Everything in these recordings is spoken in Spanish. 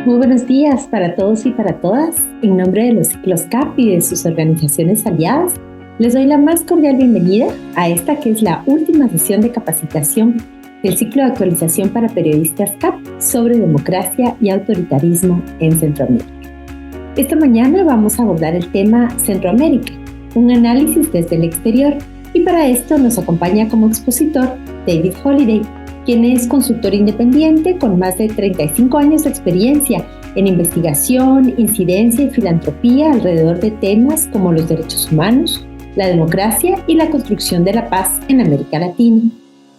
Muy buenos días para todos y para todas. En nombre de los ciclos CAP y de sus organizaciones aliadas, les doy la más cordial bienvenida a esta que es la última sesión de capacitación del ciclo de actualización para periodistas CAP sobre democracia y autoritarismo en Centroamérica. Esta mañana vamos a abordar el tema Centroamérica, un análisis desde el exterior, y para esto nos acompaña como expositor David Holiday, quien es consultor independiente con más de 35 años de experiencia en investigación, incidencia y filantropía alrededor de temas como los derechos humanos, la democracia y la construcción de la paz en América Latina.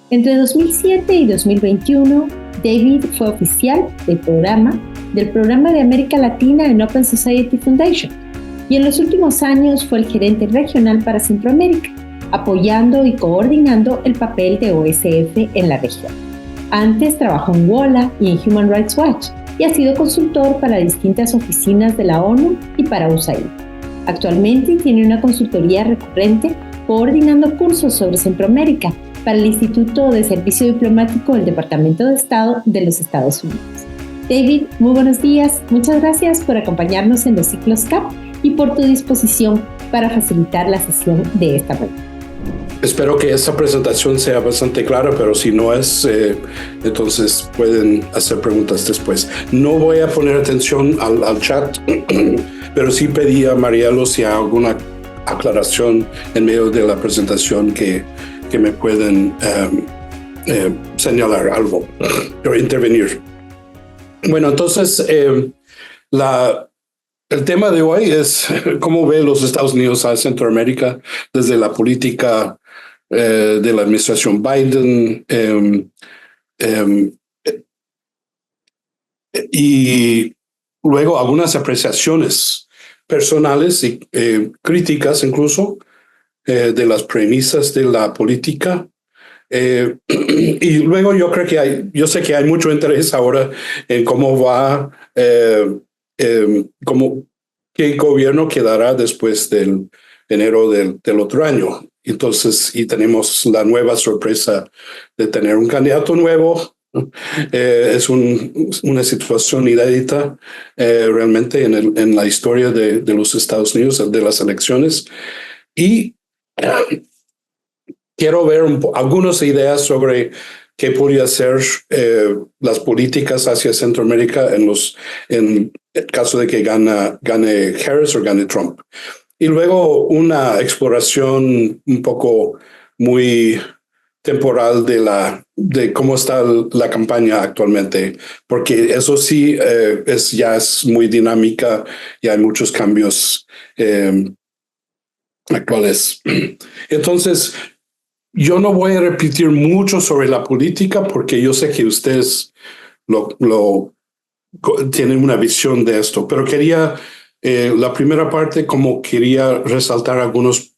Entre 2007 y 2021, David fue oficial del programa de América Latina en Open Society Foundation, y en los últimos años fue el gerente regional para Centroamérica, apoyando y coordinando el papel de OSF en la región. Antes trabajó en WOLA y en Human Rights Watch y ha sido consultor para distintas oficinas de la ONU y para USAID. Actualmente tiene una consultoría recurrente coordinando cursos sobre Centroamérica para el Instituto de Servicio Diplomático del Departamento de Estado de los Estados Unidos. David, muy buenos días. Muchas gracias por acompañarnos en los ciclos CAP y por tu disposición para facilitar la sesión de esta mañana. Espero que esta presentación sea bastante clara, pero si no es, entonces pueden hacer preguntas después. No voy a poner atención al chat, pero sí pedí a Marielo si hay alguna aclaración en medio de la presentación que me pueden señalar algo o intervenir. Bueno, entonces el tema de hoy es cómo ve los Estados Unidos a Centroamérica desde la política de la administración Biden y luego algunas apreciaciones personales y críticas incluso de las premisas de la política. Y luego yo sé que hay mucho interés ahora en cómo va qué gobierno quedará después del enero del otro año. Entonces, y tenemos la nueva sorpresa de tener un candidato nuevo. Es una situación inédita realmente en la historia de los Estados Unidos, de las elecciones. Y quiero ver algunas ideas sobre qué podría ser las políticas hacia Centroamérica en el caso de que gane Harris o gane Trump. Y luego una exploración un poco muy temporal de cómo está la campaña actualmente, porque eso sí ya es muy dinámica y hay muchos cambios actuales. Entonces, yo no voy a repetir mucho sobre la política porque yo sé que ustedes tienen una visión de esto, pero quería, la primera parte, como quería resaltar algunos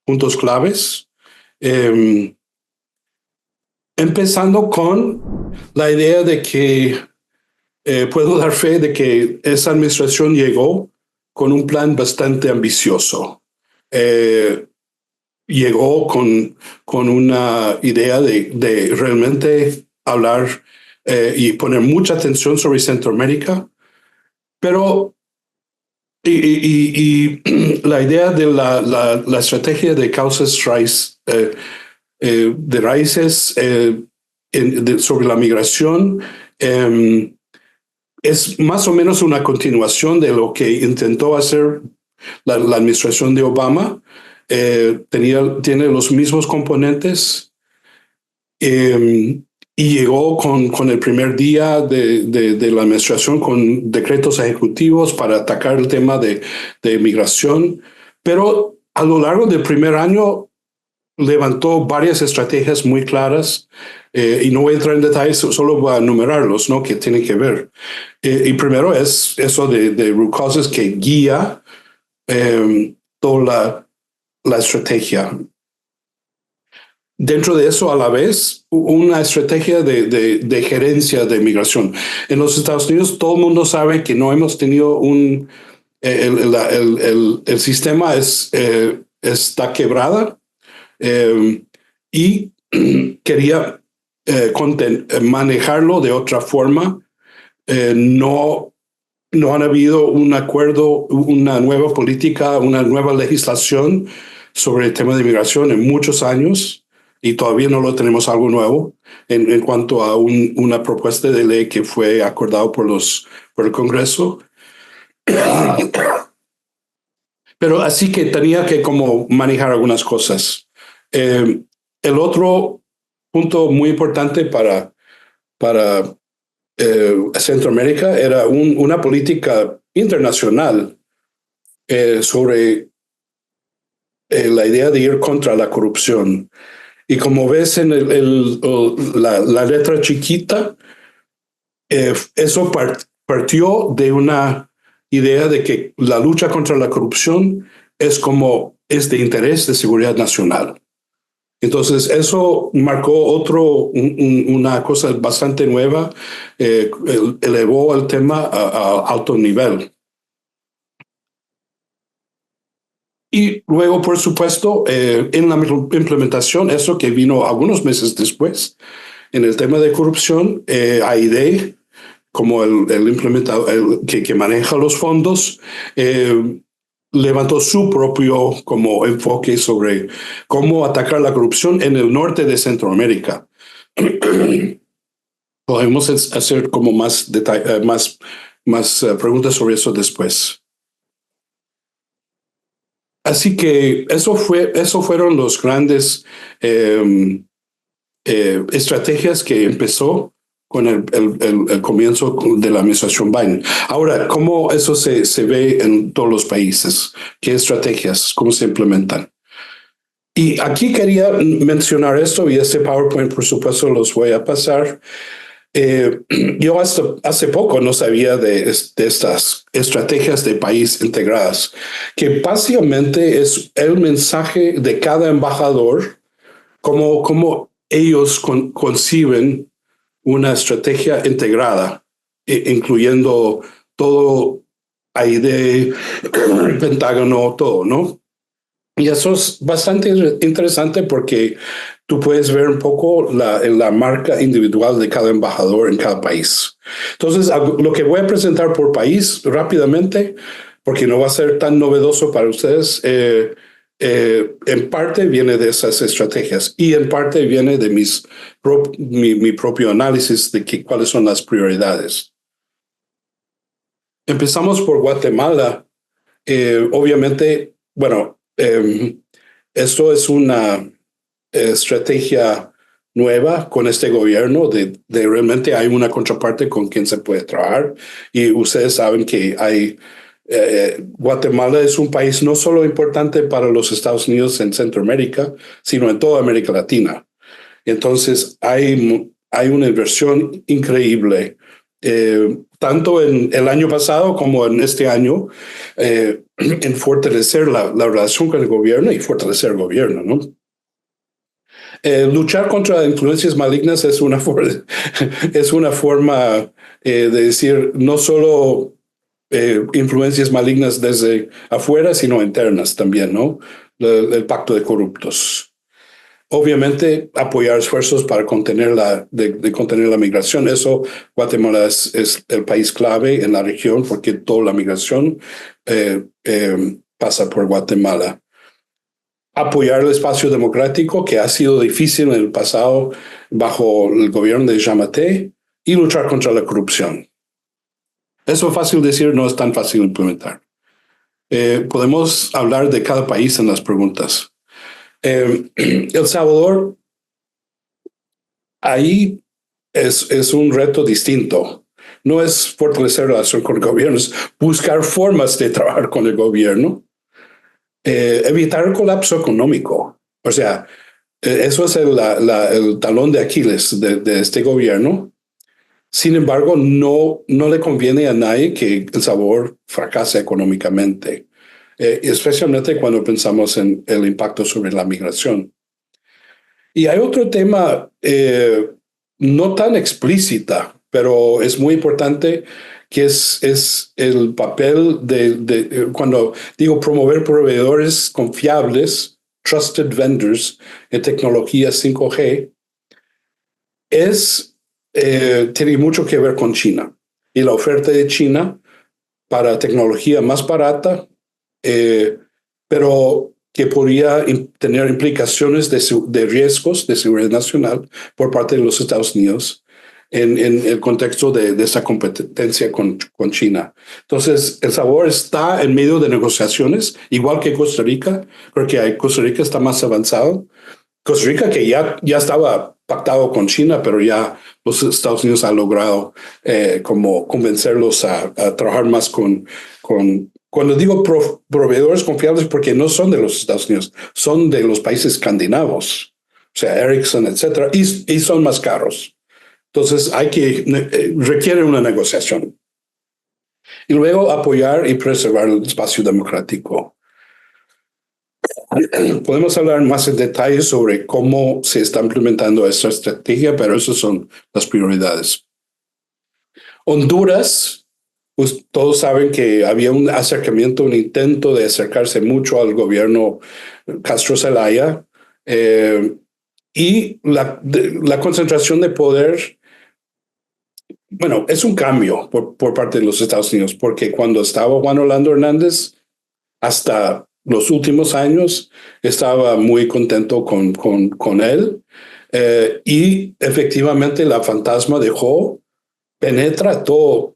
puntos claves, empezando con la idea de que puedo dar fe de que esa administración llegó con un plan bastante ambicioso. Llegó con una idea de realmente hablar y poner mucha atención sobre Centroamérica, pero y la idea de la estrategia de causas de raíces sobre la migración es más o menos una continuación de lo que intentó hacer la administración de Obama. Tiene los mismos componentes y llegó con el primer día de la administración con decretos ejecutivos para atacar el tema de migración, pero a lo largo del primer año levantó varias estrategias muy claras y no voy a entrar en detalles, solo voy a enumerarlos, ¿no? Que tienen que ver. Y primero es eso de root causes que guía toda la estrategia. Dentro de eso, a la vez, una estrategia de gerencia de migración. En los Estados Unidos, todo el mundo sabe que no hemos tenido el sistema está quebrada y quería manejarlo de otra forma, no no han habido un acuerdo, una nueva política, una nueva legislación sobre el tema de inmigración en muchos años y todavía no lo tenemos algo nuevo en cuanto a una propuesta de ley que fue acordado por el Congreso. Pero así que tenía que como manejar algunas cosas. El otro punto muy importante para Centroamérica era una política internacional sobre la idea de ir contra la corrupción. Y como ves en la letra chiquita, eso partió de una idea de que la lucha contra la corrupción es de interés de seguridad nacional. Entonces, eso marcó una cosa bastante nueva, elevó el tema a alto nivel. Y luego, por supuesto, en la implementación, eso que vino algunos meses después, en el tema de corrupción, AID, como el implementador que maneja los fondos, levantó su propio como enfoque sobre cómo atacar la corrupción en el norte de Centroamérica. Podemos hacer como más preguntas sobre eso después. Así que eso fueron los grandes estrategias que empezó con el comienzo de la administración Biden. Ahora, ¿cómo eso se ve en todos los países? ¿Qué estrategias? ¿Cómo se implementan? Y aquí quería mencionar esto, y este PowerPoint, por supuesto, los voy a pasar. Yo hasta hace poco no sabía de estas estrategias de país integradas, que básicamente es el mensaje de cada embajador, cómo ellos conciben una estrategia integrada, incluyendo todo AID, Pentágono, todo, ¿no? Y eso es bastante interesante porque tú puedes ver un poco la marca individual de cada embajador en cada país. Entonces, lo que voy a presentar por país rápidamente, porque no va a ser tan novedoso para ustedes, en parte viene de esas estrategias y en parte viene de mi propio análisis de cuáles son las prioridades. Empezamos por Guatemala. Obviamente, bueno, esto es una estrategia nueva con este gobierno de realmente hay una contraparte con quien se puede trabajar y ustedes saben que Guatemala es un país no solo importante para los Estados Unidos en Centroamérica, sino en toda América Latina. Entonces hay una inversión increíble, tanto en el año pasado como en este año, en fortalecer la relación con el gobierno y fortalecer el gobierno, ¿no? Luchar contra influencias malignas es una forma de decir no solo influencias malignas desde afuera, sino internas también, ¿no? El pacto de corruptos. Obviamente, apoyar esfuerzos para contener la migración. Eso, Guatemala es el país clave en la región porque toda la migración pasa por Guatemala. Apoyar el espacio democrático, que ha sido difícil en el pasado bajo el gobierno de Yamatei, y luchar contra la corrupción. Eso es fácil decir, no es tan fácil implementar. Podemos hablar de cada país en las preguntas. El Salvador, ahí es un reto distinto. No es fortalecer la relación con el gobierno, es buscar formas de trabajar con el gobierno, evitar el colapso económico. O sea, eso es el talón de Aquiles de este gobierno. Sin embargo, no le conviene a nadie que El Salvador fracase económicamente, especialmente cuando pensamos en el impacto sobre la migración. Y hay otro tema no tan explícita, pero es muy importante, que es el papel cuando digo promover proveedores confiables, trusted vendors en tecnología 5G, tiene mucho que ver con China y la oferta de China para tecnología más barata, pero que podría tener implicaciones de riesgos de seguridad nacional por parte de los Estados Unidos en el contexto de esa competencia con China. Entonces, El Salvador está en medio de negociaciones, igual que Costa Rica, porque Costa Rica está más avanzado. Costa Rica que ya estaba pactado con China, pero ya los Estados Unidos han logrado como convencerlos a trabajar más con cuando digo proveedores confiables, porque no son de los Estados Unidos, son de los países escandinavos, o sea, Ericsson, etcétera, y son más caros. Entonces requiere una negociación. Y luego apoyar y preservar el espacio democrático. Podemos hablar más en detalle sobre cómo se está implementando esta estrategia, pero esas son las prioridades. Honduras, pues todos saben que había un acercamiento, un intento de acercarse mucho al gobierno Castro Zelaya, y la concentración de poder, bueno, es un cambio por parte de los Estados Unidos, porque cuando estaba Juan Orlando Hernández, hasta los últimos años estaba muy contento con él, y efectivamente la fantasma penetra todo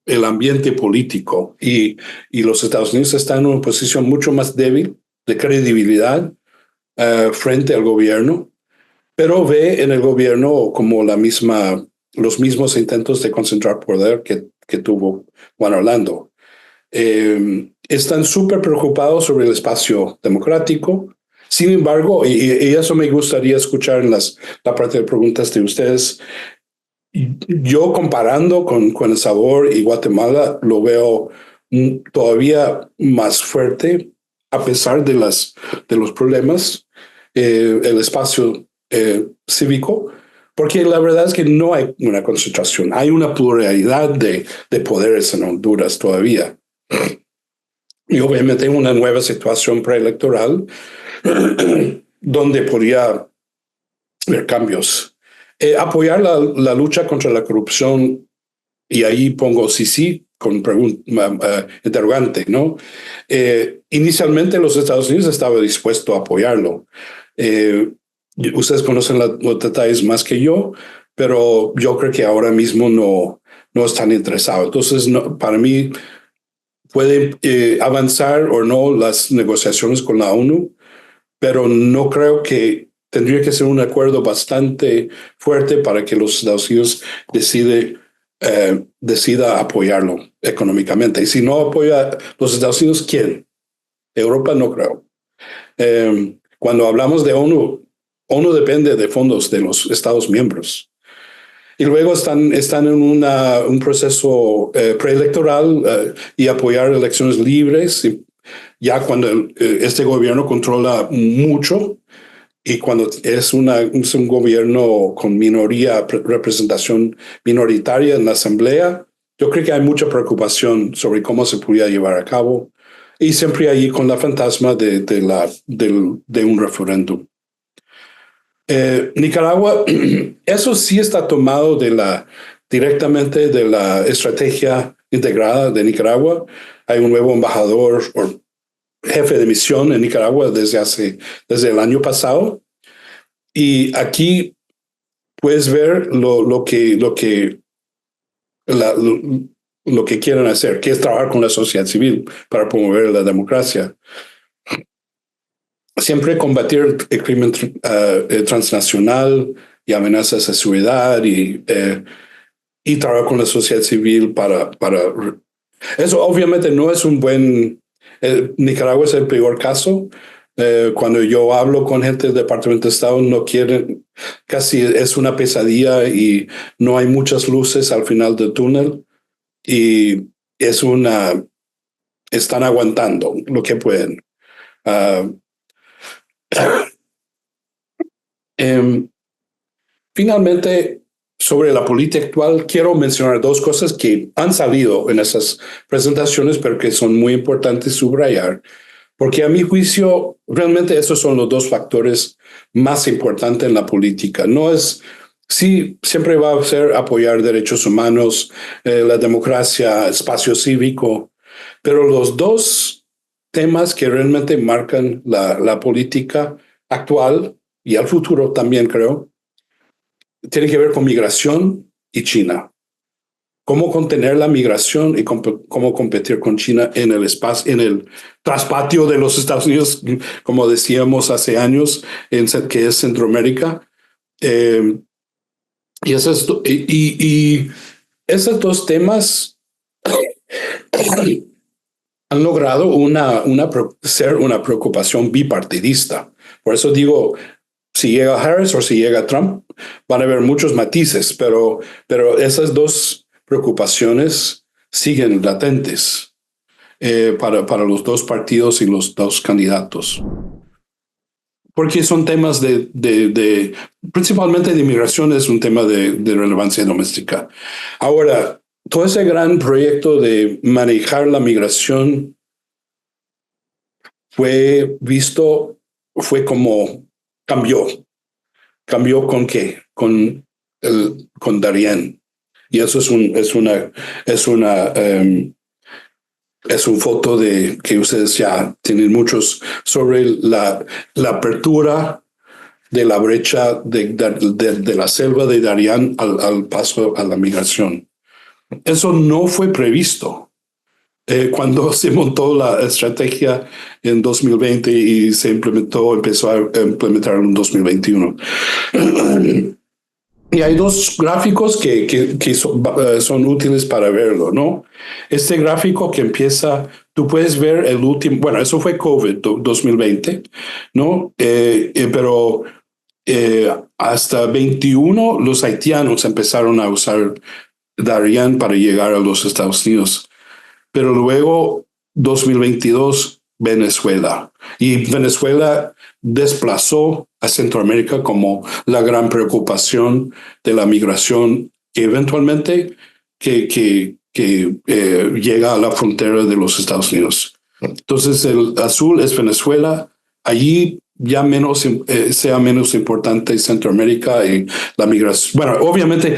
el ambiente político y los Estados Unidos están en una posición mucho más débil de credibilidad frente al gobierno, pero ve en el gobierno como los mismos intentos de concentrar poder que tuvo Juan Orlando. Están súper preocupados sobre el espacio democrático. Sin embargo, y eso me gustaría escuchar en la parte de preguntas de ustedes, yo comparando con El Salvador y Guatemala lo veo todavía más fuerte a pesar de los problemas, el espacio cívico, porque la verdad es que no hay una concentración, hay una pluralidad de poderes en Honduras todavía. Y obviamente una nueva situación preelectoral donde podría haber cambios. Apoyar la lucha contra la corrupción, y ahí pongo sí con interrogante, ¿no? Inicialmente los Estados Unidos estaban dispuestos a apoyarlo. Ustedes conocen los detalles más que yo, pero yo creo que ahora mismo no están interesados. Entonces, para mí, pueden avanzar o no las negociaciones con la ONU, pero no creo que tendría que ser un acuerdo bastante fuerte para que los Estados Unidos decida apoyarlo económicamente. Y si no apoya los Estados Unidos, ¿quién? Europa no creo. Cuando hablamos de ONU depende de fondos de los Estados miembros. Y luego están en un proceso preelectoral y apoyar elecciones libres. Y ya cuando este gobierno controla mucho y cuando es un gobierno con representación minoritaria en la Asamblea, yo creo que hay mucha preocupación sobre cómo se podría llevar a cabo. Y siempre ahí con la fantasma de un referéndum. Nicaragua, eso sí está tomado directamente de la estrategia integrada de Nicaragua. Hay un nuevo embajador o jefe de misión en Nicaragua desde el año pasado. Y aquí puedes ver lo que quieren hacer, que es trabajar con la sociedad civil para promover la democracia. Siempre combatir el crimen transnacional y amenazas a seguridad y trabajar con la sociedad civil para eso obviamente no es un buen. Nicaragua es el peor caso. Cuando yo hablo con gente del Departamento de Estado, no quieren, casi es una pesadilla y no hay muchas luces al final del túnel y están aguantando lo que pueden. Finalmente, sobre la política actual, quiero mencionar dos cosas que han salido en esas presentaciones, pero que son muy importantes subrayar, porque a mi juicio, realmente esos son los dos factores más importantes en la política. No es Sí, siempre va a ser apoyar derechos humanos, la democracia, espacio cívico, pero los dos temas que realmente marcan la política actual y al futuro también creo, tienen que ver con migración y China. Cómo contener la migración y cómo competir con China en el espacio, en el traspatio de los Estados Unidos, como decíamos hace años, que es Centroamérica. Eh, y esos dos temas han logrado ser una preocupación bipartidista. Por eso digo, si llega Harris o si llega Trump, van a haber muchos matices, pero esas dos preocupaciones siguen latentes para los dos partidos y los dos candidatos. Porque son temas principalmente de inmigración, es un tema de relevancia doméstica. Ahora, todo ese gran proyecto de manejar la migración fue como cambió. ¿Cambió con qué? Con Darien. Y eso es un foto de que ustedes ya tienen muchos sobre la apertura de la brecha de la selva de Darien al paso a la migración. Eso no fue previsto cuando se montó la estrategia en 2020 y empezó a implementar en 2021. Y hay dos gráficos que son útiles para verlo, ¿no? Este gráfico que empieza, tú puedes ver el último, bueno, eso fue COVID 2020, ¿no? Pero hasta 21 los haitianos empezaron a usar Darien para llegar a los Estados Unidos. Pero luego, 2022, Venezuela. Y Venezuela desplazó a Centroamérica como la gran preocupación de la migración que eventualmente llega a la frontera de los Estados Unidos. Entonces, el azul es Venezuela. Allí ya sea menos importante Centroamérica y la migración. Bueno, obviamente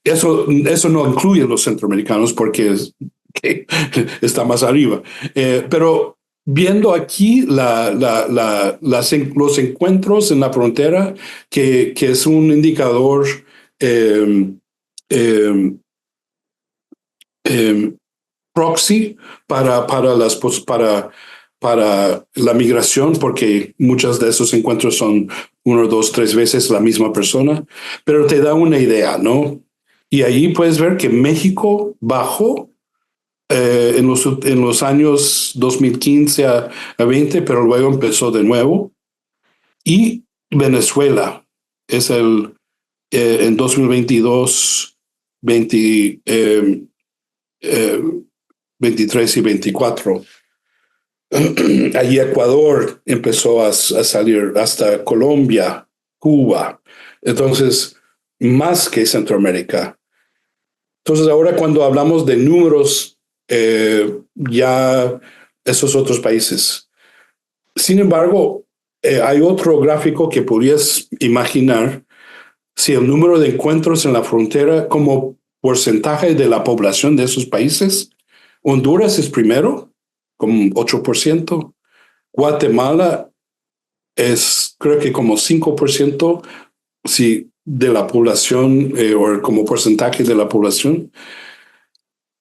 eso no incluye a los centroamericanos porque está más arriba. Pero viendo aquí los encuentros en la frontera, que es un indicador eh, eh, eh, proxy para la migración, porque muchos de esos encuentros son 1, 2, 3 veces la misma persona, pero te da una idea, ¿no? Y ahí puedes ver que México bajó en los años 2015 a 20, pero luego empezó de nuevo. Y Venezuela es en 2022, 23 y 24. Allí Ecuador empezó a salir hasta Colombia, Cuba. Entonces, más que Centroamérica. Entonces, ahora cuando hablamos de números, ya esos otros países. Sin embargo, hay otro gráfico que podrías imaginar si el número de encuentros en la frontera como porcentaje de la población de esos países. Honduras es primero, con 8%. Guatemala es creo que como 5%, si de la población o como porcentaje de la población.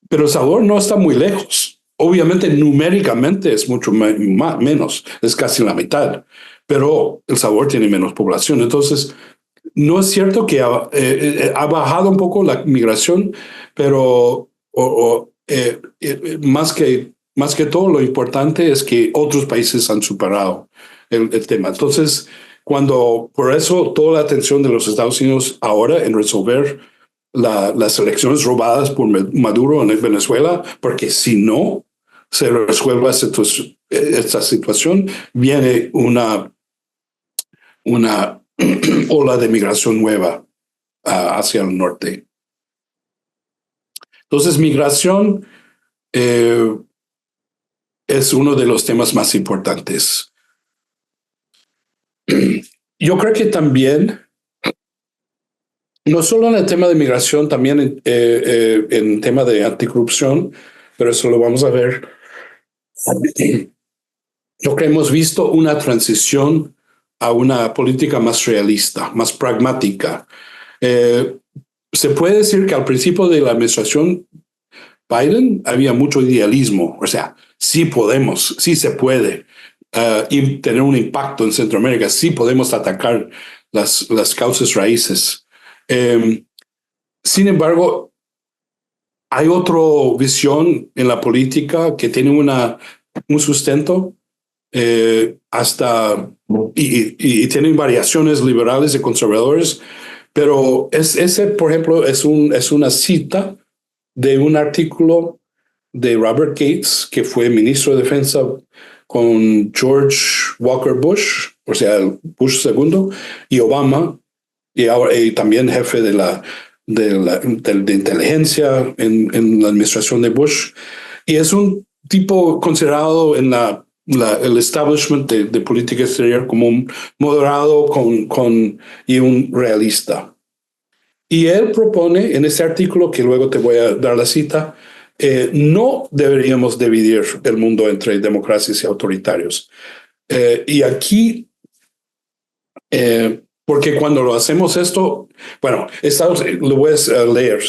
Pero El Salvador no está muy lejos. Obviamente numéricamente es mucho menos, es casi la mitad, pero El Salvador tiene menos población. Entonces, no es cierto que ha bajado un poco la migración, pero más que todo lo importante es que otros países han superado el tema. Entonces, por eso toda la atención de los Estados Unidos ahora en resolver las elecciones robadas por Maduro en Venezuela, porque si no se resuelve esta situación, viene una ola de migración nueva hacia el norte. Entonces, migración es uno de los temas más importantes. Yo creo que también no solo en el tema de migración, también en tema de anticorrupción, pero eso lo vamos a ver. Lo que hemos visto una transición a una política más realista, más pragmática. Se puede decir que al principio de la administración Biden había mucho idealismo, o sea, sí podemos, sí se puede y tener un impacto en Centroamérica, sí podemos atacar las causas raíces. Sin embargo, hay otra visión en la política que tiene un sustento y tienen variaciones liberales y conservadores, pero ese, por ejemplo, es una cita de un artículo de Robert Gates, que fue ministro de Defensa con George Walker Bush, o sea, el Bush segundo, y Obama, y también jefe de inteligencia en la administración de Bush. Y es un tipo considerado en el establishment de política exterior como un moderado y un realista. Y él propone en ese artículo, que luego te voy a dar la cita, no deberíamos dividir el mundo entre democracias y autoritarios. Y aquí, porque cuando lo hacemos esto, bueno, lo voy a leer.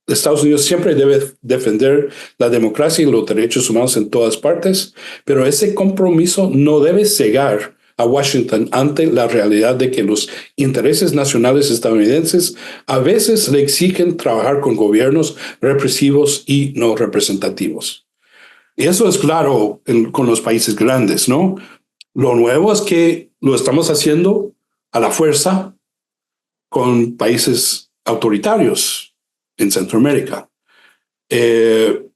Estados Unidos siempre debe defender la democracia y los derechos humanos en todas partes, pero ese compromiso no debe cegar a Washington ante la realidad de que los intereses nacionales estadounidenses a veces le exigen trabajar con gobiernos represivos y no representativos. Y eso es claro con los países grandes, ¿no? Lo nuevo es que lo estamos haciendo a la fuerza con países autoritarios en Centroamérica. El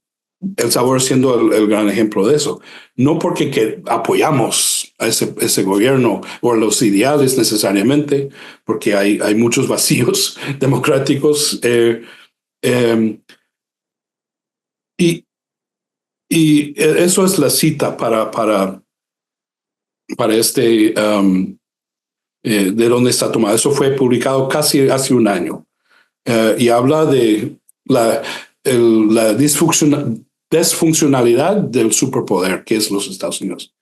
Salvador siendo el gran ejemplo de eso. No porque apoyamos a ese gobierno o los ideales necesariamente, porque hay muchos vacíos democráticos. Y eso es la cita para de dónde está tomado. Eso fue publicado casi hace un año. Y habla de la desfuncionalidad del superpoder que es los Estados Unidos.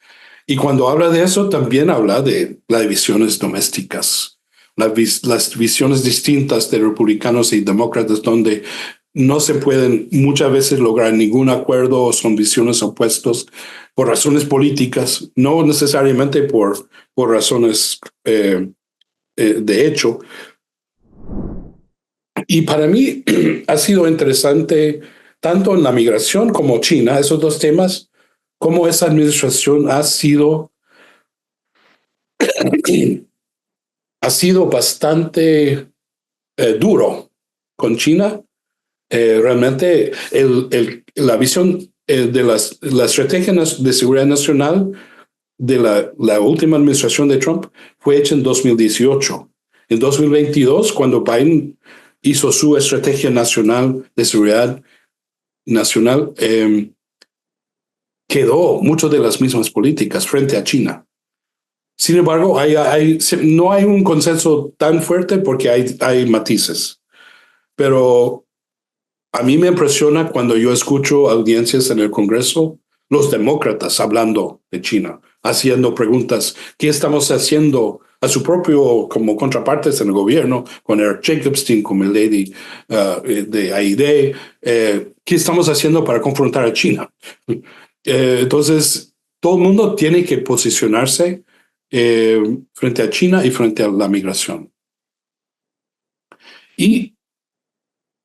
Y cuando habla de eso, también habla de las divisiones domésticas, las visiones distintas de republicanos y demócratas, donde no se pueden muchas veces lograr ningún acuerdo o son visiones opuestas por razones políticas, no necesariamente por razones de hecho. Y para mí ha sido interesante, tanto en la migración como China, esos dos temas, cómo esa administración ha sido bastante duro con China. Realmente la visión de la estrategia de seguridad nacional de la última administración de Trump fue hecha en 2018. En 2022, cuando Biden hizo su estrategia nacional de seguridad nacional, quedó muchas de las mismas políticas frente a China. Sin embargo, no hay un consenso tan fuerte porque hay matices. Pero a mí me impresiona cuando yo escucho audiencias en el Congreso, los demócratas hablando de China, haciendo preguntas, ¿qué estamos haciendo a su propio, como contrapartes en el gobierno, con Eric Jacobstein, con Milady de AID, ¿qué estamos haciendo para confrontar a China? Entonces, todo el mundo tiene que posicionarse frente a China y frente a la migración. Y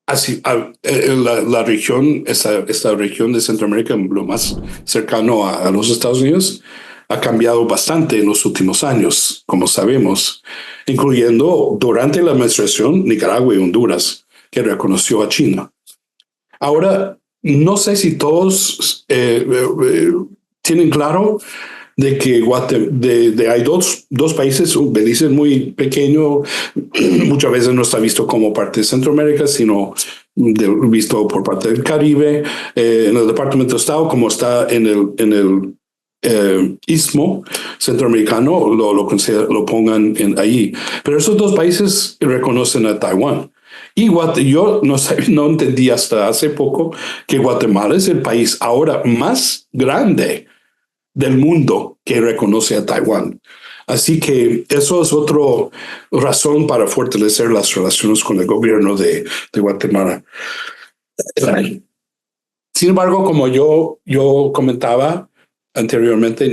así, la región, esta región de Centroamérica, lo más cercano a los Estados Unidos, ha cambiado bastante en los últimos años, como sabemos, incluyendo durante la administración Nicaragua y Honduras, que reconoció a China. Ahora, no sé si todos tienen claro de que hay dos países, Belice es muy pequeño, muchas veces no está visto como parte de Centroamérica, sino visto por parte del Caribe, en el Departamento de Estado, como está en el istmo centroamericano, lo pongan ahí. Pero esos dos países reconocen a Taiwán. Y yo no entendí hasta hace poco que Guatemala es el país ahora más grande del mundo que reconoce a Taiwán. Así que eso es otra razón para fortalecer las relaciones con el gobierno de Guatemala. Sin embargo, como yo comentaba anteriormente,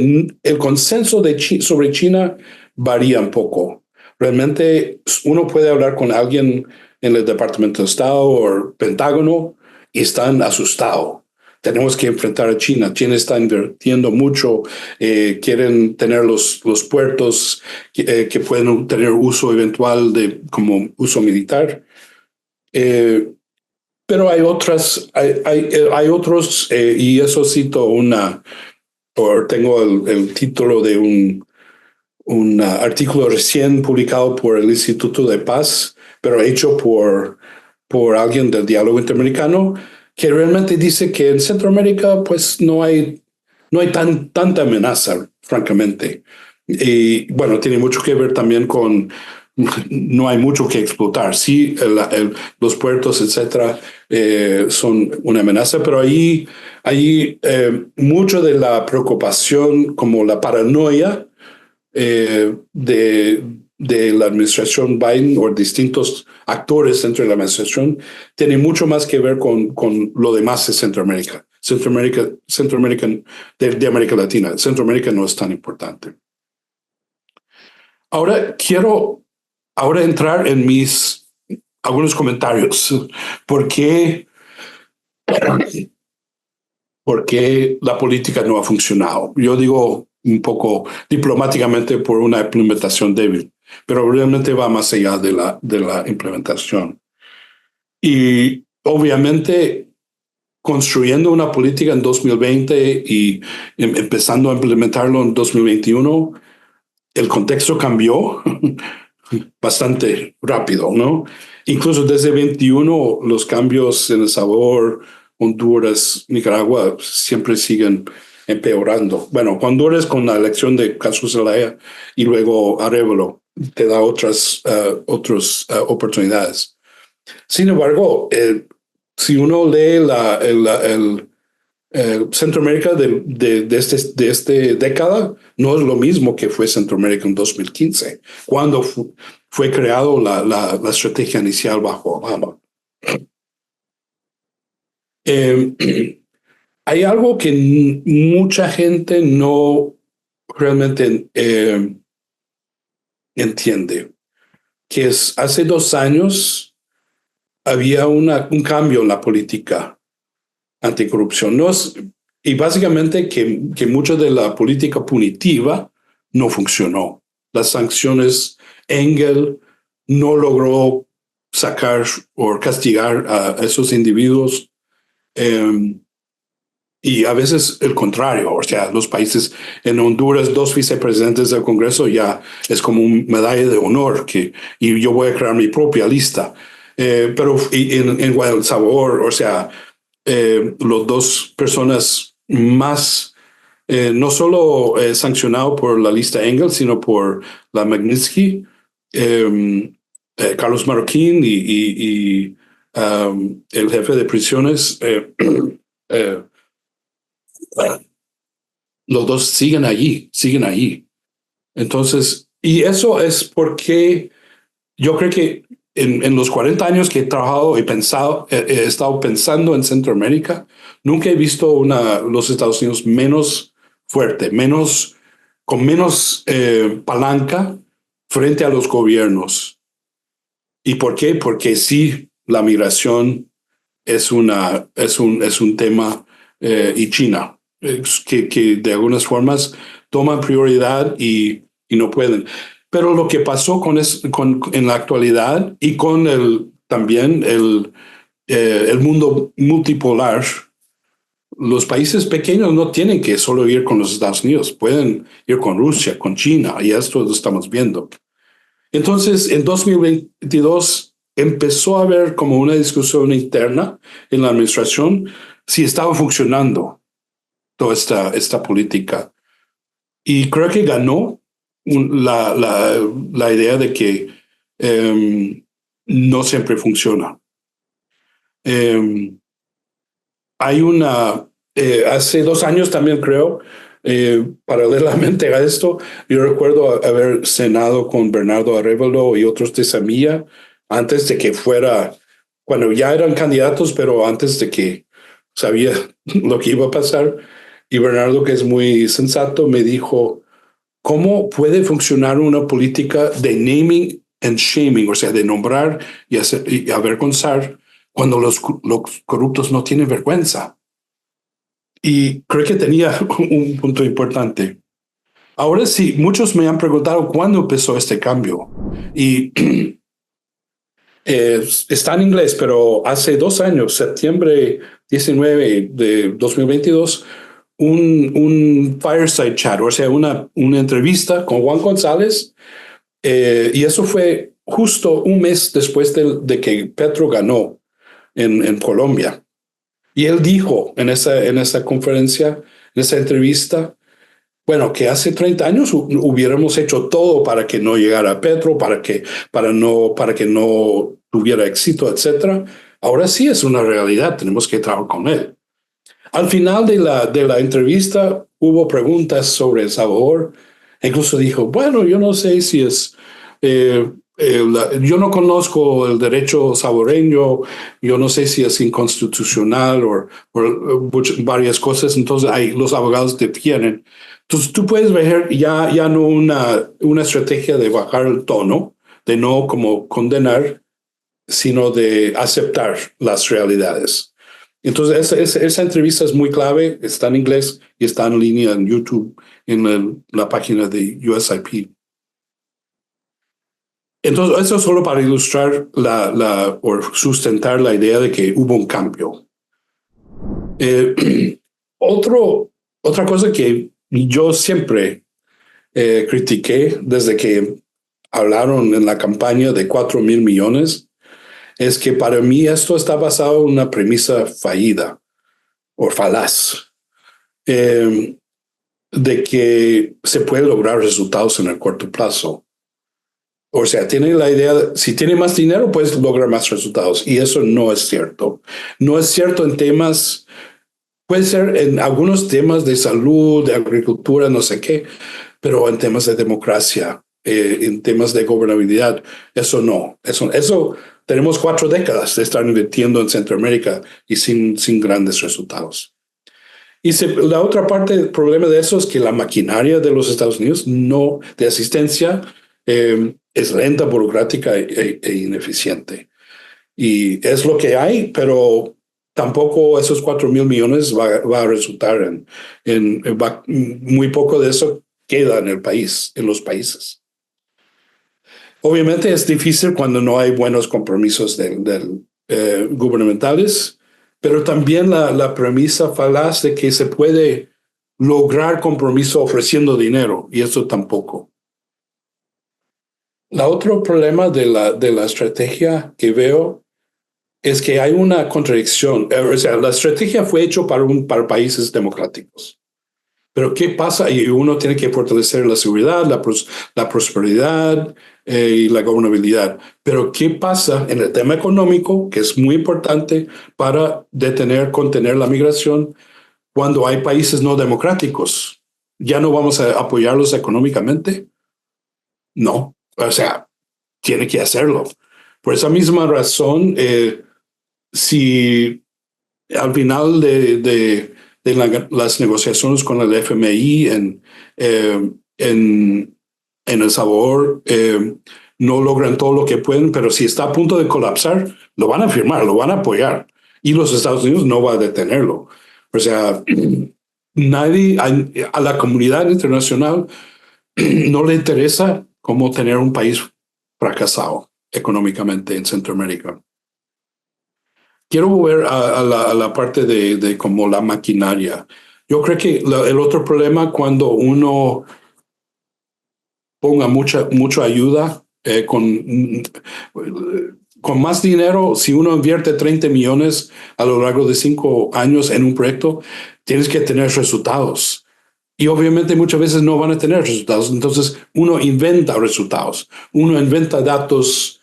el consenso sobre China varía un poco. Realmente uno puede hablar con alguien en el Departamento de Estado o el Pentágono y están asustados. Tenemos que enfrentar a China. China está invirtiendo mucho, quieren tener los puertos que pueden tener uso eventual como uso militar. Pero hay otros, y eso cito tengo el título de un artículo recién publicado por el Instituto de Paz, pero hecho por alguien del Diálogo Interamericano, que realmente dice que en Centroamérica pues no hay tanta amenaza, francamente. Y bueno, tiene mucho que ver también con no hay mucho que explotar. Sí, los puertos, etcétera, son una amenaza, pero ahí mucho de la preocupación, como la paranoia de la administración Biden o distintos actores dentro de la administración, tiene mucho más que ver con lo demás de Centroamérica. Centroamérica de América Latina. Centroamérica no es tan importante. Ahora quiero entrar en algunos comentarios. ¿Por qué la política no ha funcionado? Yo digo un poco diplomáticamente por una implementación débil, pero realmente va más allá de la implementación. Y obviamente construyendo una política en 2020 y empezando a implementarlo en 2021, el contexto cambió bastante rápido, ¿no? Incluso desde 21 los cambios en El Salvador, Honduras, Nicaragua siempre siguen empeorando. Bueno, Honduras con la elección de Jesús Zelaya y luego Arévalo te da otras oportunidades. Sin embargo, si uno lee el Centroamérica de esta década, no es lo mismo que fue Centroamérica en 2015, cuando fue creado la estrategia inicial bajo Obama. Hay algo que mucha gente no realmente entiende, que es hace 2 años había un cambio en la política anticorrupción. Y básicamente que mucho de la política punitiva no funcionó. Las sanciones, Engel no logró sacar o castigar a esos individuos. Y a veces el contrario, o sea, los países en Honduras, 2 vicepresidentes del Congreso ya es como una medalla de honor, y yo voy a crear mi propia lista. Pero en El Salvador, o sea, los 2 personas más, no solo sancionado por la lista Engel, sino por la Magnitsky, Carlos Marroquín y el jefe de prisiones, los 2 siguen allí. Entonces, y eso es porque yo creo que en los 40 años que he trabajado y he estado pensando en Centroamérica, nunca he visto los Estados Unidos menos fuerte, con menos palanca frente a los gobiernos. ¿Y por qué? Porque sí, la migración es un tema, y China, que de algunas formas toman prioridad y no pueden. Pero lo que pasó en la actualidad y con también el mundo multipolar, los países pequeños no tienen que solo ir con los Estados Unidos, pueden ir con Rusia, con China, y esto lo estamos viendo. Entonces, en 2022 empezó a haber como una discusión interna en la administración si estaba funcionando toda esta política. Y creo que ganó la idea de que no siempre funciona. Hay hace 2 años también creo, paralelamente a esto, yo recuerdo haber cenado con Bernardo Arévalo y otros de Semilla antes de que fuera, cuando ya eran candidatos, pero antes de que sabía lo que iba a pasar. Y Bernardo, que es muy sensato, me dijo, ¿cómo puede funcionar una política de naming and shaming? O sea, de nombrar y avergonzar cuando los corruptos no tienen vergüenza. Y creo que tenía un punto importante. Ahora sí, muchos me han preguntado cuándo empezó este cambio. Y está en inglés, pero hace 2 años, septiembre 19 de 2022, un fireside chat, o sea, una entrevista con Juan González. Y eso fue justo un mes después de que Petro ganó en Colombia. Y él dijo en esa conferencia, en esa entrevista, bueno, que hace 30 años hubiéramos hecho todo para que no llegara Petro, para que no tuviera éxito, etcétera. Ahora sí es una realidad, tenemos que trabajar con él. Al final de la entrevista hubo preguntas sobre El Salvador. Incluso dijo, bueno, yo no sé si es... yo no conozco el derecho salvadoreño, yo no sé si es inconstitucional o varias cosas, entonces los abogados defienden. Entonces tú puedes ver ya no una estrategia de bajar el tono, de no como condenar, sino de aceptar las realidades. Entonces esa entrevista es muy clave, está en inglés y está en línea en YouTube, en la página de USIP. Entonces, eso es solo para ilustrar o sustentar la idea de que hubo un cambio. Otra cosa que yo siempre critiqué desde que hablaron en la campaña de 4,000 millones es que para mí esto está basado en una premisa fallida o falaz de que se puede lograr resultados en el corto plazo. O sea, tiene la idea, si tiene más dinero, puedes lograr más resultados. Y eso no es cierto. No es cierto en temas, puede ser en algunos temas de salud, de agricultura, no sé qué, pero en temas de democracia, en temas de gobernabilidad, eso no. Eso tenemos 4 décadas de estar invirtiendo en Centroamérica y sin grandes resultados. Y la otra parte del problema de eso es que la maquinaria de los Estados Unidos, no de asistencia, es lenta, burocrática e ineficiente. Y es lo que hay, pero tampoco esos 4,000 millones va a resultar muy poco de eso queda en el país, en los países. Obviamente es difícil cuando no hay buenos compromisos gubernamentales, pero también la premisa falaz de que se puede lograr compromiso ofreciendo dinero, y eso tampoco. El otro problema de la estrategia que veo es que hay una contradicción. O sea, la estrategia fue hecha para países democráticos. Pero ¿qué pasa? Y uno tiene que fortalecer la seguridad, la prosperidad y la gobernabilidad. Pero ¿qué pasa en el tema económico, que es muy importante para contener la migración, cuando hay países no democráticos? ¿Ya no vamos a apoyarlos económicamente? No. O sea, tiene que hacerlo. Por esa misma razón, si al final de las negociaciones con el FMI en El Salvador no logran todo lo que pueden, pero si está a punto de colapsar, lo van a firmar, lo van a apoyar. Y los Estados Unidos no va a detenerlo. O sea, nadie, a la comunidad internacional no le interesa cómo tener un país fracasado económicamente en Centroamérica. Quiero volver a la parte de como la maquinaria. Yo creo que el otro problema cuando uno ponga mucha ayuda con más dinero, si uno invierte 30 millones a lo largo de 5 años en un proyecto, tienes que tener resultados. Y obviamente muchas veces no van a tener resultados. Entonces uno inventa resultados, uno inventa datos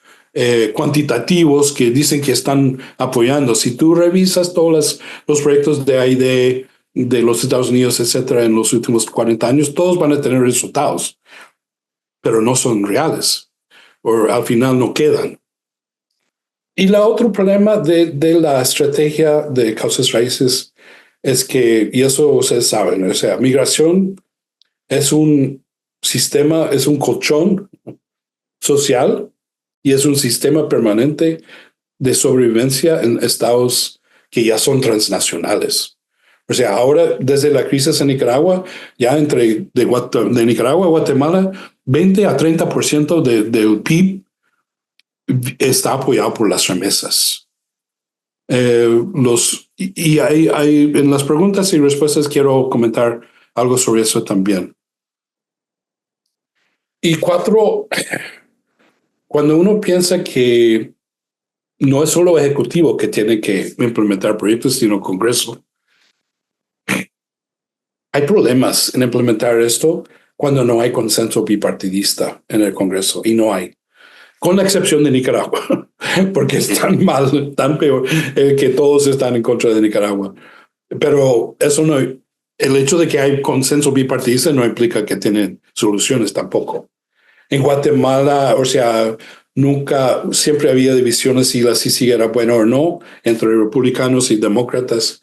cuantitativos que dicen que están apoyando. Si tú revisas todos los proyectos de AID de los Estados Unidos, etcétera, en los últimos 40 años, todos van a tener resultados, pero no son reales, o al final no quedan. Y el otro problema de la estrategia de causas raíces es que, y eso ustedes saben, o sea, migración es un sistema, es un colchón social y es un sistema permanente de sobrevivencia en estados que ya son transnacionales. O sea, ahora desde la crisis en Nicaragua, ya de Nicaragua a Guatemala, 20 a 30% del PIB está apoyado por las remesas. En las preguntas y respuestas quiero comentar algo sobre eso también. Y cuatro, cuando uno piensa que no es solo ejecutivo que tiene que implementar proyectos, sino Congreso, hay problemas en implementar esto cuando no hay consenso bipartidista en el Congreso, y no hay, con la excepción de Nicaragua, porque es tan mal, tan peor, que todos están en contra de Nicaragua. Pero eso no, el hecho de que hay consenso bipartidista no implica que tienen soluciones tampoco. En Guatemala, o sea, siempre había divisiones si la CICIG era buena o no, entre republicanos y demócratas.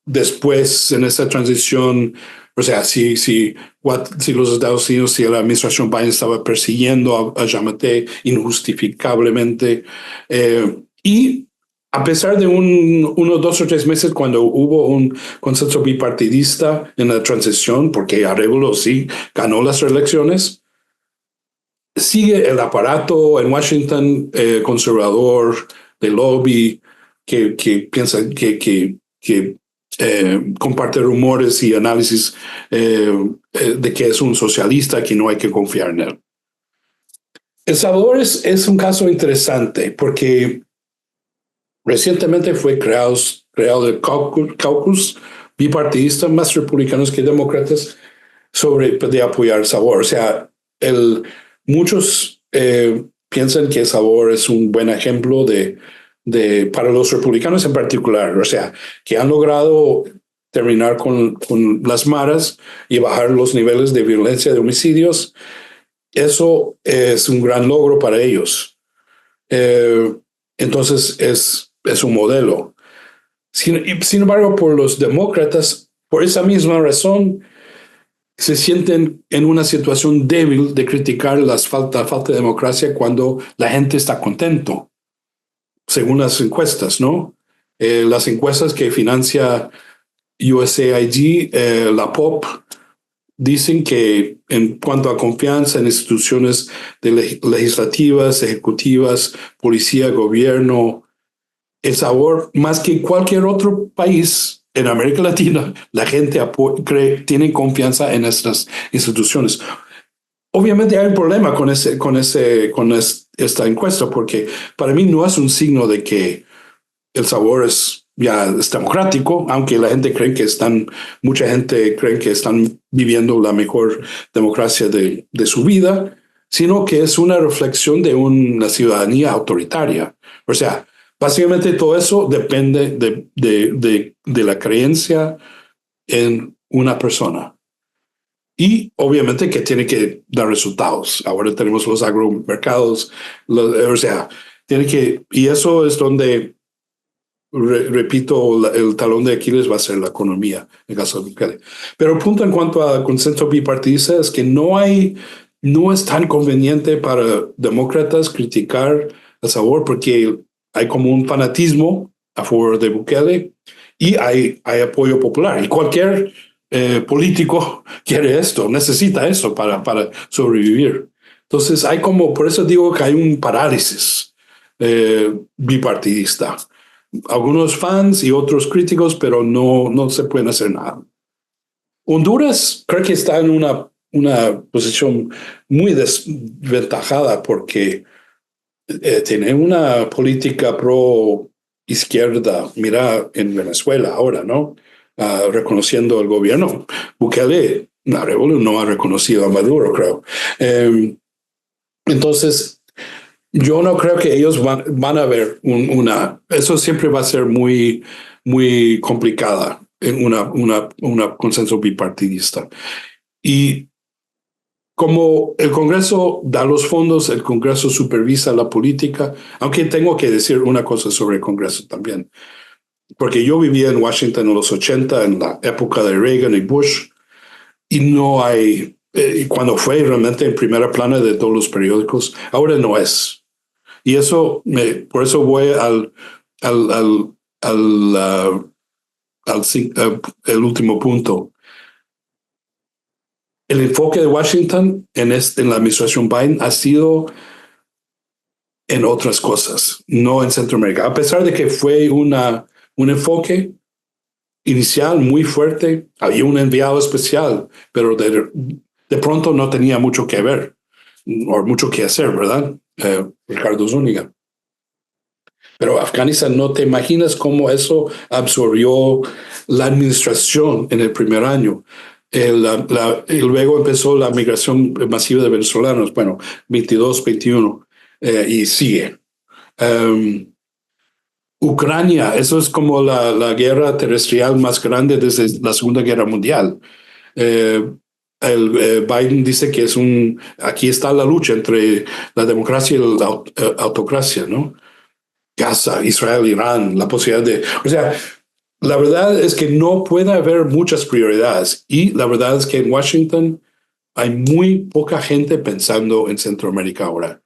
Después, en esta transición, o sea, si los Estados Unidos, si la administración Biden estaba persiguiendo a Yamatei injustificablemente, y a pesar de unos 2 o 3 meses cuando hubo un consenso bipartidista en la transición, porque Arevalo sí ganó las reelecciones, sigue el aparato en Washington conservador de lobby que piensa que comparte rumores y análisis de que es un socialista, que no hay que confiar en él. El Salvador es un caso interesante porque recientemente fue creado el caucus bipartidista, más republicanos que demócratas, de apoyar El Salvador. O sea, muchos piensan que El Salvador es un buen ejemplo para los republicanos en particular, o sea, que han logrado terminar con las maras y bajar los niveles de violencia, de homicidios. Eso es un gran logro para ellos. Entonces es un modelo. Sin embargo, por los demócratas, por esa misma razón, se sienten en una situación débil de criticar la falta de democracia cuando la gente está contento, según las encuestas, ¿no? Las encuestas que financia USAID, la POP, dicen que en cuanto a confianza en instituciones legislativas, ejecutivas, policía, gobierno, El Salvador, más que cualquier otro país en América Latina, la gente tiene confianza en estas instituciones. Obviamente hay un problema con esta encuesta, porque para mí no es un signo de que El Salvador ya es democrático, aunque mucha gente cree que están viviendo la mejor democracia de su vida, sino que es una reflexión de una ciudadanía autoritaria. O sea, básicamente todo eso depende de la creencia en una persona. Y obviamente que tiene que dar resultados. Ahora tenemos los agromercados, o sea, y eso es donde, repito, el talón de Aquiles va a ser la economía, en el caso de Bukele. Pero el punto en cuanto a consenso bipartidista es que no es tan conveniente para demócratas criticar El Salvador, porque hay como un fanatismo a favor de Bukele y hay apoyo popular. Y cualquier político quiere esto, necesita esto para sobrevivir. Entonces por eso digo que hay un parálisis bipartidista. Algunos fans y otros críticos, pero no se puede hacer nada. Honduras creo que está en una posición muy desventajada porque tiene una política pro izquierda. Mira en Venezuela ahora, ¿no? Reconociendo el gobierno. Bukele, Arevalo no ha reconocido a Maduro, creo. Entonces, Yo no creo que ellos van a ver eso siempre va a ser muy, muy complicada en una consenso bipartidista. Y como el Congreso da los fondos, el Congreso supervisa la política, aunque tengo que decir una cosa sobre el Congreso también, porque yo vivía en Washington en los 80, en la época de Reagan y Bush, y no hay, cuando fue realmente en primera plana de todos los periódicos, ahora no es. Y eso, por eso voy al, al, al, el último punto. El enfoque de Washington en la administración Biden ha sido en otras cosas, no en Centroamérica. A pesar de que fue un enfoque inicial muy fuerte, había un enviado especial, pero de pronto no tenía mucho que ver o mucho que hacer, ¿verdad? Ricardo Zúñiga. Pero Afganistán, no te imaginas cómo eso absorbió la administración en el primer año. Y luego empezó la migración masiva de venezolanos, bueno, 22, 21, y sigue. Ucrania, eso es como la guerra terrestrial más grande desde la Segunda Guerra Mundial. Biden dice que aquí está la lucha entre la democracia y la autocracia, ¿no? Gaza, Israel, Irán, la posibilidad o sea, la verdad es que no puede haber muchas prioridades y la verdad es que en Washington hay muy poca gente pensando en Centroamérica ahora.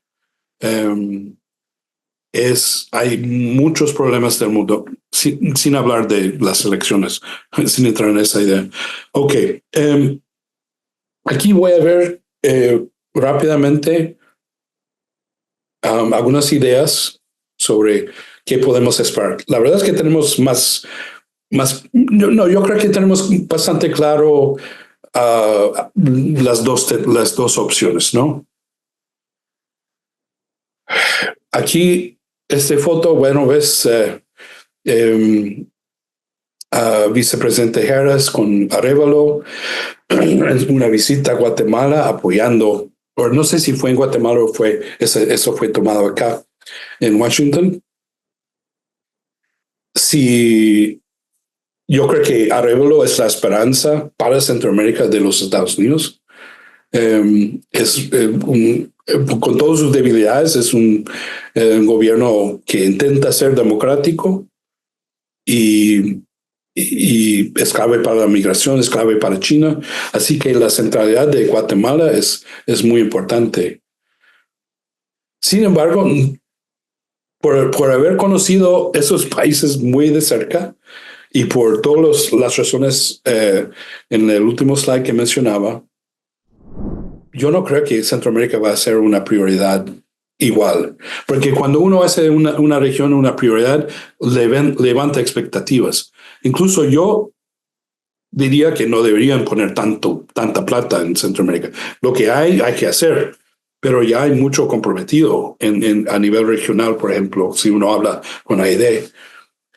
Hay muchos problemas del mundo, sin hablar de las elecciones, sin entrar en esa idea. Ok, aquí voy a ver rápidamente algunas ideas sobre qué podemos esperar. La verdad es que tenemos yo creo que tenemos bastante claro las dos opciones, ¿no? Aquí, foto, bueno, ves vicepresidente Harris con Arévalo en una visita a Guatemala apoyando, o no sé si fue en Guatemala o eso fue tomado acá en Washington. Si yo creo que Arévalo es la esperanza para Centroamérica de los Estados Unidos. Con todas sus debilidades, es un gobierno que intenta ser democrático y es clave para la migración, es clave para China. Así que la centralidad de Guatemala es muy importante. Sin embargo, por haber conocido esos países muy de cerca y por todas las razones en el último slide que mencionaba, yo no creo que Centroamérica va a ser una prioridad igual, porque cuando uno hace una región una prioridad, levanta expectativas. Incluso yo diría que no deberían poner tanta plata en Centroamérica. Lo que hay que hacer, pero ya hay mucho comprometido a nivel regional, por ejemplo, si uno habla con AID.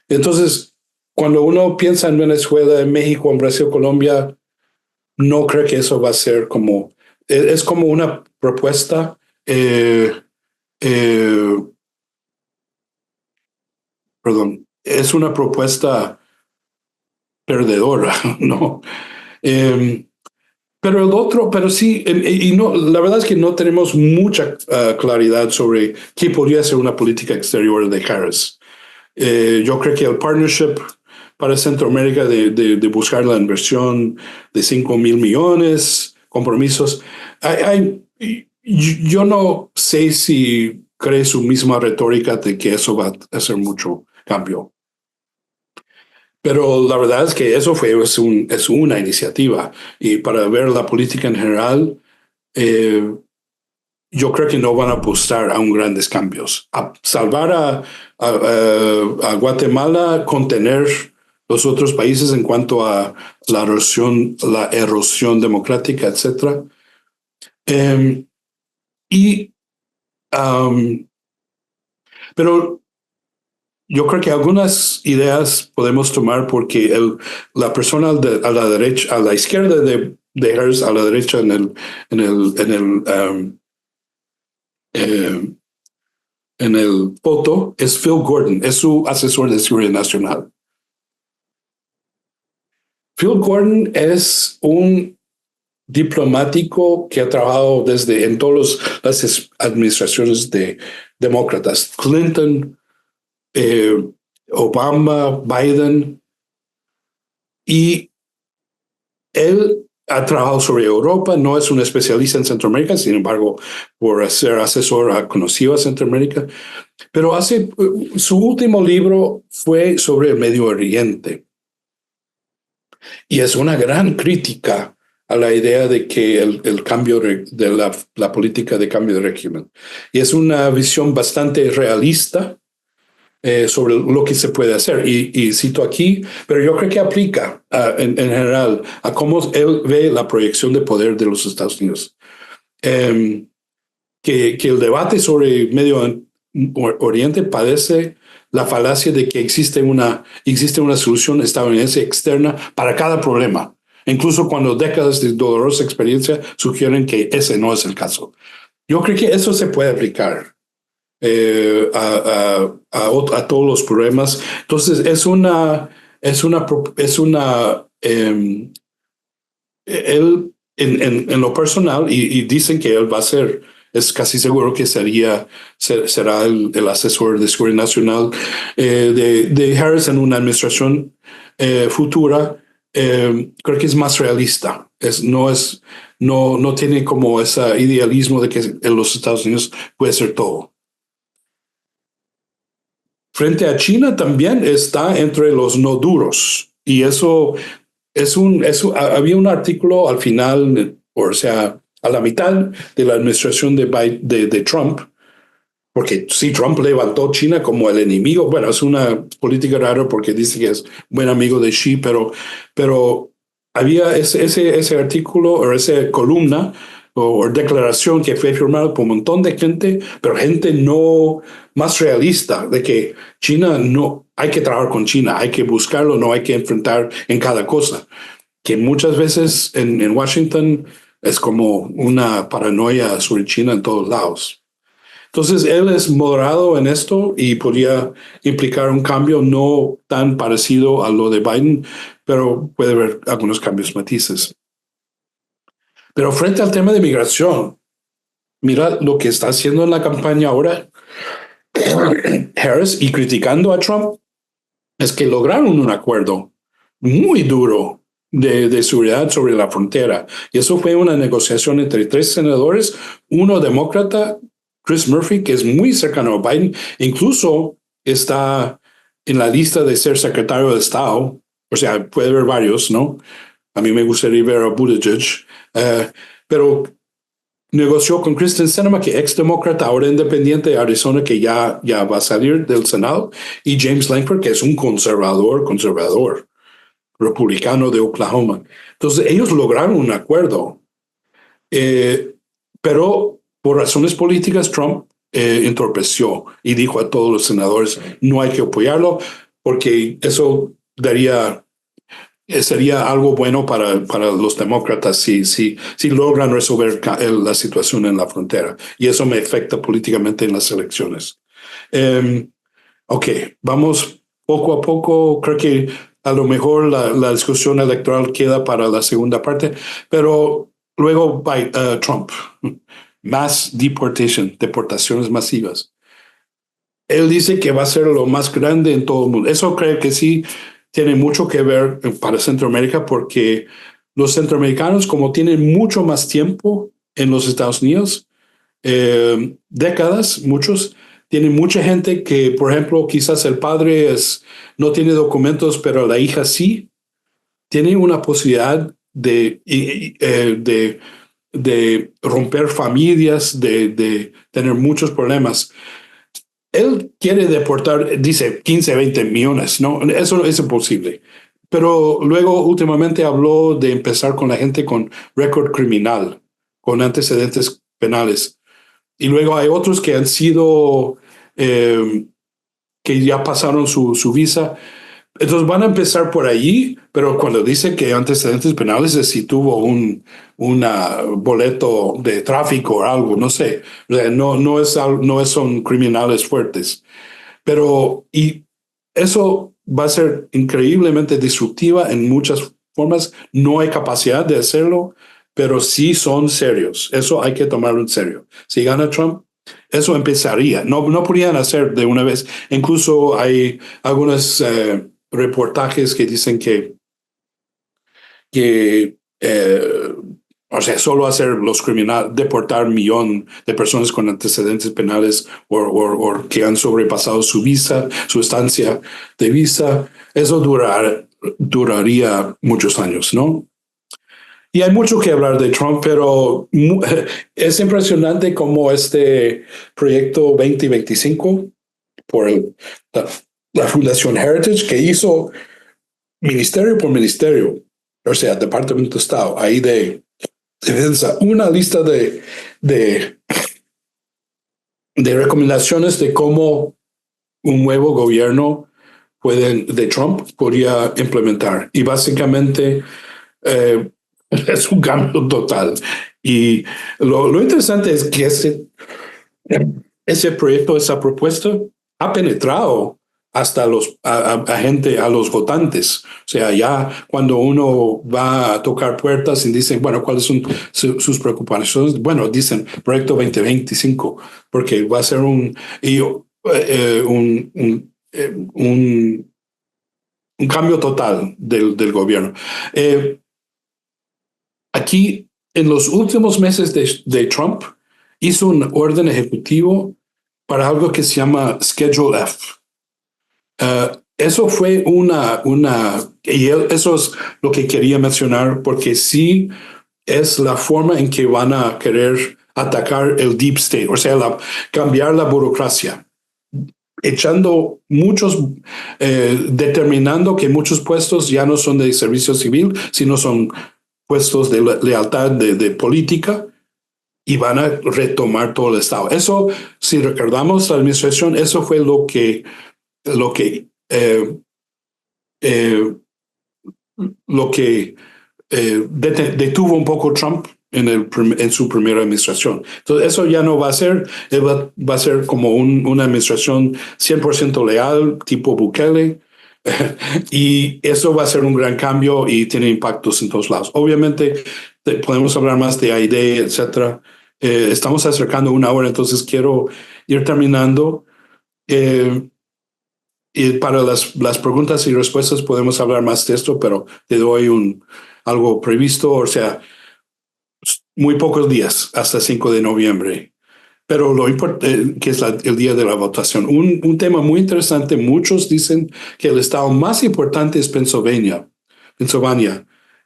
Entonces, cuando uno piensa en Venezuela, en México, en Brasil, Colombia, no creo que eso va a ser es como una propuesta perdón, es una propuesta perdedora, ¿no? Pero sí, y no, la verdad es que no tenemos mucha claridad sobre qué podría ser una política exterior de Harris. Yo creo que el partnership para Centroamérica de buscar la inversión de 5,000 millones, compromisos, yo no sé si cree su misma retórica de que eso va a hacer mucho cambio. Pero la verdad es que eso es una iniciativa y para ver la política en general, yo creo que no van a apostar a grandes cambios. A salvar a Guatemala, contener los otros países en cuanto a la erosión democrática, etc. Pero yo creo que algunas ideas podemos tomar porque la persona a la derecha, a la izquierda de Harris, a la derecha en el en el foto es Phil Gordon, es su asesor de seguridad nacional. Phil Gordon es un diplomático que ha trabajado en todas las administraciones de demócratas, Clinton, Obama, Biden, y él ha trabajado sobre Europa, no es un especialista en Centroamérica, sin embargo, por ser asesor ha conocido a Centroamérica, pero su último libro fue sobre el Medio Oriente. Y es una gran crítica a la idea de que el cambio de la política de cambio de régimen. Y es una visión bastante realista sobre lo que se puede hacer. Y cito aquí, pero yo creo que aplica en general a cómo él ve la proyección de poder de los Estados Unidos. Que el debate sobre Medio Oriente padece la falacia de que existe una solución estadounidense externa para cada problema, incluso cuando décadas de dolorosa experiencia sugieren que ese no es el caso. Yo creo que eso se puede aplicar a todos los problemas. Entonces, él en lo personal, y dicen que él va a ser, es casi seguro que será el asesor de seguridad nacional de Harris en una administración futura. Creo que es más realista. No tiene como ese idealismo de que en los Estados Unidos puede ser todo. Frente a China también está entre los no duros. Y eso había un artículo al final, o sea, a la mitad de la administración de Trump, porque sí, Trump levantó China como el enemigo. Bueno, es una política rara porque dice que es buen amigo de Xi, pero había ese artículo o esa columna o declaración que fue firmada por un montón de gente, pero gente no más realista, de que China no, hay que trabajar con China, hay que buscarlo, no hay que enfrentar en cada cosa, que muchas veces en Washington es como una paranoia sobre China en todos lados. Entonces, él es moderado en esto y podría implicar un cambio no tan parecido a lo de Biden, pero puede haber algunos cambios matices. Pero frente al tema de migración, mira lo que está haciendo en la campaña ahora Harris y criticando a Trump, es que lograron un acuerdo muy duro de seguridad sobre la frontera. Y eso fue una negociación entre 3 senadores, uno demócrata, Chris Murphy, que es muy cercano a Biden, incluso está en la lista de ser secretario de Estado. O sea, puede haber varios, ¿no? A mí me gustaría ver a Buttigieg, pero negoció con Kristen Sinema, que ex demócrata, ahora independiente de Arizona, que ya va a salir del Senado, y James Lankford, que es un conservador, republicano de Oklahoma. Entonces, ellos lograron un acuerdo, pero por razones políticas, Trump entorpeció y dijo a todos los senadores, no hay que apoyarlo, porque eso sería algo bueno para los demócratas si logran resolver la situación en la frontera. Y eso me afecta políticamente en las elecciones. Ok, vamos poco a poco. Creo que a lo mejor la discusión electoral queda para la segunda parte, pero luego Trump. Mass deportation, deportaciones masivas. Él dice que va a ser lo más grande en todo el mundo. Eso creo que sí tiene mucho que ver para Centroamérica, porque los centroamericanos, como tienen mucho más tiempo en los Estados Unidos, décadas, muchos, tienen mucha gente que, por ejemplo, quizás el padre no tiene documentos, pero la hija sí, tiene una posibilidad de romper familias, de tener muchos problemas. Él quiere deportar, dice 15, 20 millones, ¿no? Eso es imposible. Pero luego últimamente habló de empezar con la gente con récord criminal, con antecedentes penales. Y luego hay otros que han sido, que ya pasaron su visa. Entonces van a empezar por allí, pero cuando dice que antecedentes penales es si tuvo un boleto de tráfico o algo, no sé. O sea, no son criminales fuertes. Pero, y eso va a ser increíblemente disruptiva en muchas formas. No hay capacidad de hacerlo, pero sí son serios. Eso hay que tomarlo en serio. Si gana Trump, eso empezaría. No podrían hacer de una vez. Incluso hay algunos reportajes que dicen que o sea, solo hacer los criminales, deportar 1 millón de personas con antecedentes penales o que han sobrepasado su visa, su estancia de visa, eso duraría muchos años, ¿no? Y hay mucho que hablar de Trump, pero es impresionante cómo este proyecto 2025 por la Fundación Heritage, que hizo ministerio por ministerio, o sea, Departamento de Estado, ahí de defensa, una lista de recomendaciones de cómo un nuevo gobierno de Trump podría implementar. Y básicamente es un cambio total. Y lo interesante es que ese proyecto, esa propuesta, ha penetrado hasta a los votantes. O sea, ya cuando uno va a tocar puertas y dicen, bueno, ¿cuáles son sus preocupaciones? Bueno, dicen proyecto 2025, porque va a ser un cambio total del gobierno. Aquí, en los últimos meses de Trump, hizo un orden ejecutivo para algo que se llama Schedule F. Eso fue y eso es lo que quería mencionar, porque sí es la forma en que van a querer atacar el deep state, o sea, cambiar la burocracia, echando determinando que muchos puestos ya no son de servicio civil, sino son puestos de lealtad de política, y van a retomar todo el Estado. Eso, si recordamos la administración, eso fue lo que detuvo un poco Trump en su primera administración. Entonces, eso ya no va a ser, va a ser como una administración 100% leal, tipo Bukele, y eso va a ser un gran cambio y tiene impactos en todos lados. Obviamente, podemos hablar más de AID, etcétera. Estamos acercando 1 hora, entonces quiero ir terminando. Y para las preguntas y respuestas podemos hablar más de esto, pero te doy algo previsto, o sea, muy pocos días, hasta 5 de noviembre. Pero lo importante, que es el día de la votación. Un tema muy interesante, muchos dicen que el estado más importante es Pennsylvania,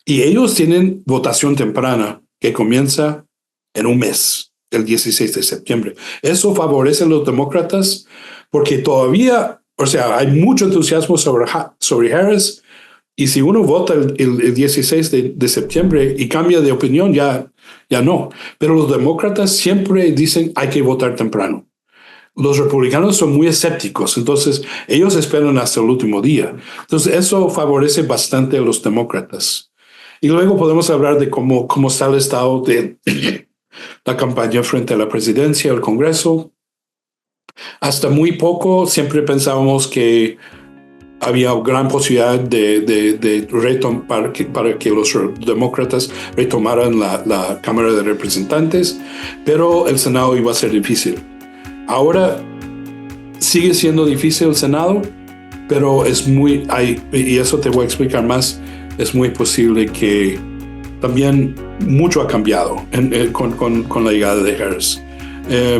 y ellos tienen votación temprana que comienza en un mes, el 16 de septiembre. Eso favorece a los demócratas porque todavía, o sea, hay mucho entusiasmo sobre Harris, y si uno vota el 16 de septiembre y cambia de opinión, ya no. Pero los demócratas siempre dicen hay que votar temprano. Los republicanos son muy escépticos, entonces ellos esperan hasta el último día. Entonces eso favorece bastante a los demócratas. Y luego podemos hablar de cómo está el estado de la campaña frente a la presidencia, el Congreso. Hasta muy poco siempre pensábamos que había gran posibilidad para que los demócratas retomaran la Cámara de Representantes, pero el Senado iba a ser difícil. Ahora sigue siendo difícil el Senado, pero y eso te voy a explicar más, es muy posible que también mucho ha cambiado con la llegada de Harris.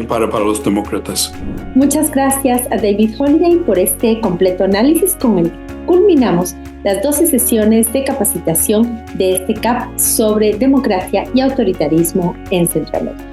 Para los demócratas. Muchas gracias a David Holiday por este completo análisis con el que culminamos las 12 sesiones de capacitación de este CAP sobre democracia y autoritarismo en Centroamérica.